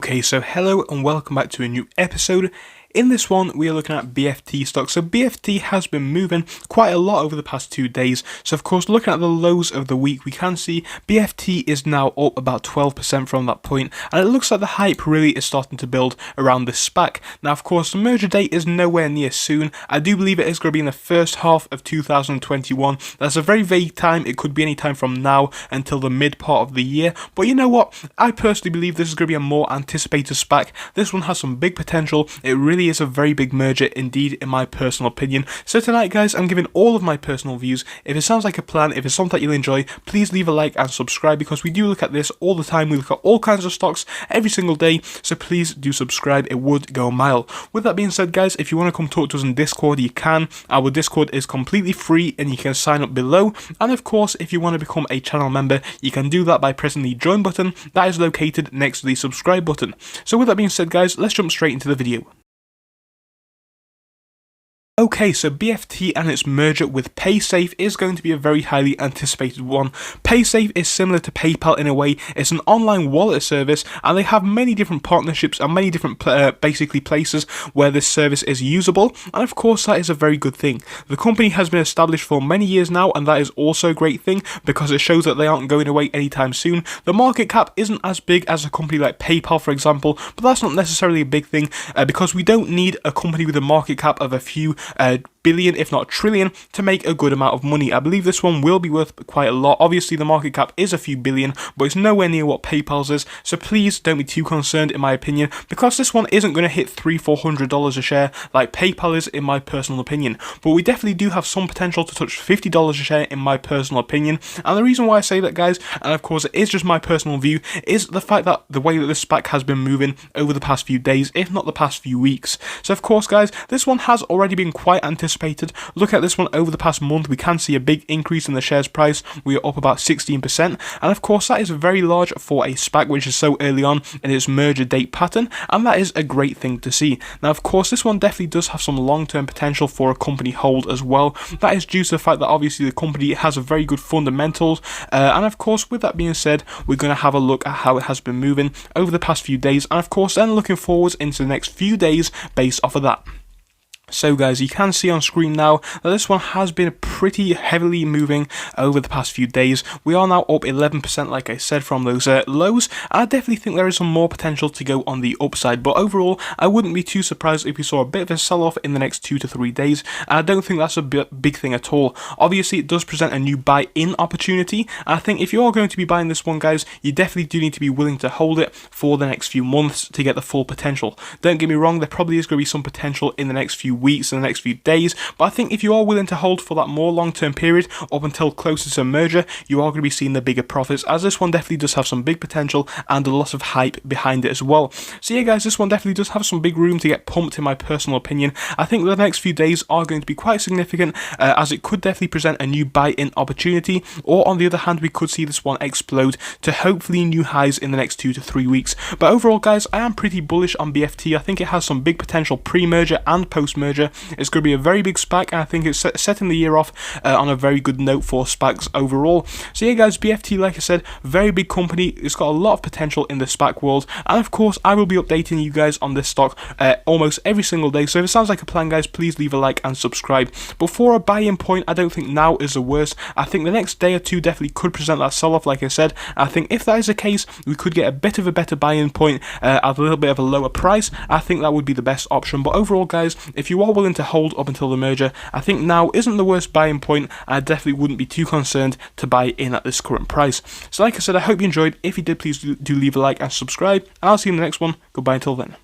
Okay, so hello and welcome back to a new episode. In this one, we are looking at BFT stock. So BFT has been moving quite a lot over the past 2 days. So of course, looking at the lows of the week, we can see BFT is now up about 12% from that point, and it looks like the hype really is starting to build around this SPAC. Now, of course, the merger date is nowhere near soon. I do believe it is going to be in the first half of 2021. That's a very vague time. It could be any time from now until the mid part of the year. But you know what? I personally believe this is going to be a more anticipated SPAC. This one has some big potential. It really is a very big merger indeed, in my personal opinion. So tonight, guys, I'm giving all of my personal views. If it sounds like a plan, if it's something that you'll enjoy, please leave a like and subscribe, because we do look at this all the time. We look at all kinds of stocks every single day, so please do subscribe. It would go a mile. With that being said, guys, if you want to come talk to us in Discord, you can. Our Discord is completely free and you can sign up below. And of course, if you want to become a channel member, you can do that by pressing the join button that is located next to the subscribe button. So with that being said, guys, let's jump straight into the video. Okay, so BFT and its merger with paysafe is going to be a very highly anticipated one. Paysafe is similar to PayPal in a way. It's an online wallet service, and they have many different partnerships and many different basically places where this service is usable, and of course that is a very good thing. The company has been established for many years now, and that is also a great thing because it shows that they aren't going away anytime soon. The market cap isn't as big as a company like PayPal, for example, but that's not necessarily a big thing because we don't need a company with a market cap of a few billion, if not trillion, to make a good amount of money. I believe this one will be worth quite a lot. Obviously, the market cap is a few billion, but it's nowhere near what PayPal's is, so please don't be too concerned, in my opinion, because this one isn't going to hit $300-400 a share like PayPal is, in my personal opinion. But we definitely do have some potential to touch $50 a share, in my personal opinion. And the reason why I say that, guys, and of course it is just my personal view, is the fact that the way that this SPAC has been moving over the past few days, if not the past few weeks. So of course, guys, this one has already been quite anticipated. Look at this one over the past month. We can see a big increase in the shares price. We are up about 16%, and of course that is very large for a SPAC which is so early on in its merger date pattern, and that is a great thing to see. Now, of course, this one definitely does have some long-term potential for a company hold as well. That is due to the fact that obviously the company has a very good fundamentals, and of course, with that being said, we're going to have a look at how it has been moving over the past few days, and of course then looking forwards into the next few days based off of that. So guys, you can see on screen now that this one has been pretty heavily moving over the past few days. We are now up 11%, like I said, from those lows, and I definitely think there is some more potential to go on the upside. But overall, I wouldn't be too surprised if we saw a bit of a sell-off in the next 2 to 3 days, and I don't think that's a big thing at all. Obviously, it does present a new buy-in opportunity, and I think if you are going to be buying this one, guys, you definitely do need to be willing to hold it for the next few months to get the full potential. Don't get me wrong, there probably is going to be some potential in the next few weeks and the next few days, but I think if you are willing to hold for that more long-term period up until closer to merger, you are going to be seeing the bigger profits, as this one definitely does have some big potential and a lot of hype behind it as well. So yeah, guys, this one definitely does have some big room to get pumped, in my personal opinion. I think the next few days are going to be quite significant, as it could definitely present a new buy-in opportunity, or on the other hand, we could see this one explode to hopefully new highs in the next 2 to 3 weeks. But overall, guys, I am pretty bullish on BFT. I think it has some big potential pre-merger and post-merger. It's going to be a very big SPAC, and I think it's setting the year off on a very good note for SPACs overall. So yeah, guys, BFT, like I said, very big company. It's got a lot of potential in the SPAC world, and of course I will be updating you guys on this stock almost every single day. So if it sounds like a plan, guys, please leave a like and subscribe. But for a buy-in point, I don't think now is the worst. I think the next day or two definitely could present that sell-off, like I said. I think if that is the case, we could get a bit of a better buy-in point at a little bit of a lower price. I think that would be the best option. But overall, guys, if you are willing to hold up until the merger, I think now isn't the worst buying point. I definitely wouldn't be too concerned to buy in at this current price. So like I said, I hope you enjoyed. If you did, please do leave a like and subscribe, and I'll see you in the next one. Goodbye until then.